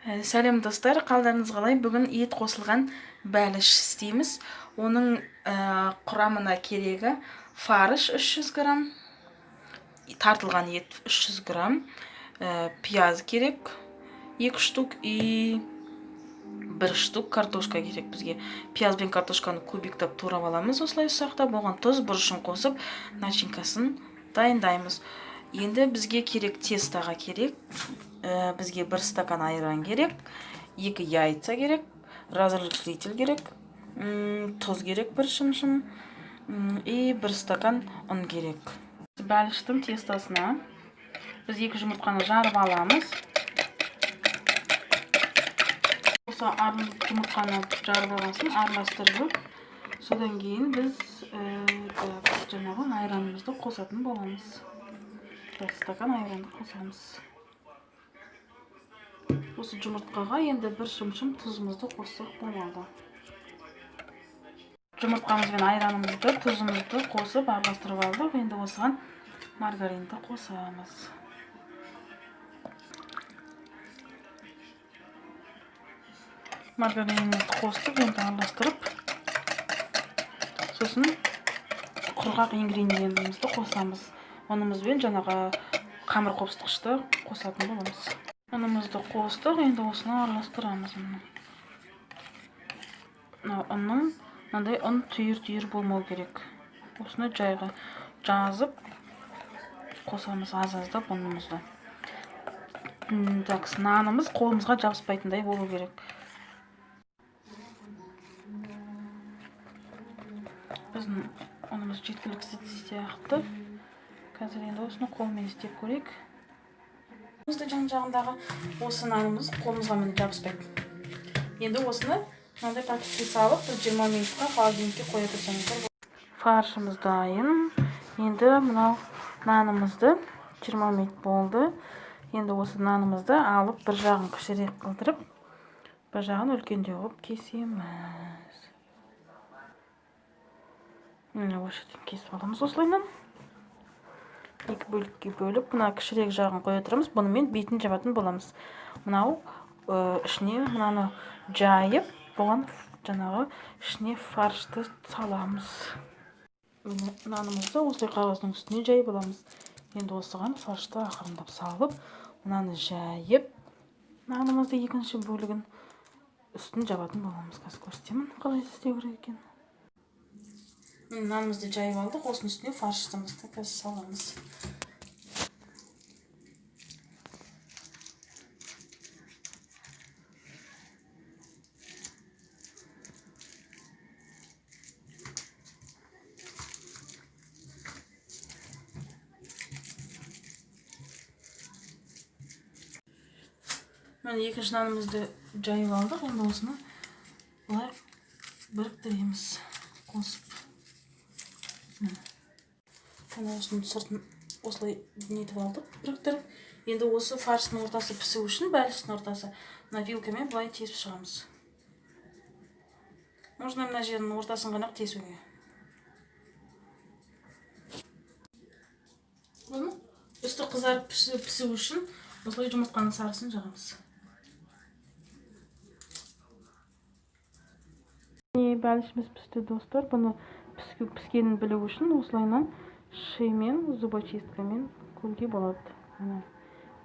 Сәлем достар, қалдарыңыз қалай? Бүгін ет қосылған бәліш істейміз. Оның құрамына керегі фарш 300 грамм, тартылған ет 300 грамм, пияз керек 2 штук и 1 штук картошка керек бізге. Пияз бен картошканы кубиктап турап аламыз, осылай ұсақтап, оған тұз, бұрышын қосып, начинкасын дайындаймыз. Енді бізге керек тестаға керек. Бізге 1 стакан айран керек, 2 яйца керек, разрыхлитель керек, тұз керек 1 шымшым и 1 стакан ұн керек. Бәліштің тестасына біз 2 жұмыртқаны жарып аламыз. Осы жұмыртқаны жарып аласын, араластырып, содан кейін біз жаңағы айранымызды қосатын боламыз. 1 стакан айранды қосамыз. Осы жұмыртқаға енді 1 шымшым тұзымызды қоссақ болады. Жұмыртқамыз бен айранымызды, тұзымызды қосып араластырып алдық. Енді осыған маргаринді қосамыз. Маргаринді қостық, енді араластырып, сосын құрғақ ингредиентімізді қосамыз. Онымызбен жаңағы қамыр қопсытқышты қосатын боламыз. Ұнымызды қостық, енді осыны араластырамыз. Ұнның мынандай ұн түйір болмау керек. Осыны жайға жазып қосамыз аз-аздап ұнымызды. Нанымыз қолымызға жабыспайтындай болу керек. Біздің ұнымыз жеткіліксіз сияқты. Қазір енді осыны қолмен істеп көрейік. Жан-жағындағы осы нанымыз қолымызға міне жабыспайды. Енді осыны мынандай пакетке салып, 20 минутқа холодильникке қоя тұрсаңыздар. Фаршымыз дайын. Енді мынау нанымызды 20 минут болды. Енді осы нанымызды алып, бір жағын кішірек қылдырып, бір жағын үлкендеу қылып кесеміз. Міне осы кесіп аламыз осылайынан. 2 бөлікке бөліп, мына кішірек жағын қоя тұрамыз. Бұнымен бетін жабатын боламыз. Мынау ішіне мынаны жайып, бұған жаңағы ішіне фаршты саламыз. Нанымызды осылай қағаздың үстіне жайып аламыз. Енді осыған фаршты ақырындап салып, мынаны жайып, нанымызды екінші бөлігін үстін жабатын боламыз. Қазір көрсетемін, қалай істеу керек екен. Нанымызды жайып алдық, осының үстіне фаршымызды қазір саламыз. Мен екінші нанымызды жайып алдық, енді осыны бұлай біріктіреміз, қосып. Осының сыртын осылай нетіп алдық, біріктіріп. Енді осы фарштың ортасы пісу үшін, бәліштің ортасы, мына вилкамен бұлай тесіп шығамыз. Можно мына жерінің ортасын ғана тесуге. Үсті қызарып пісу үшін осылай жұмыртқаның сарысын жағамыз. Бәлішіміз пісті достар. Бұны піскенін білу үшін осылайынан шимен, зубочисткамен көруге болады.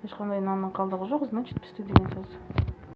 Ешқандай нанның қалдығы жоқ, значит пісті деген сөз.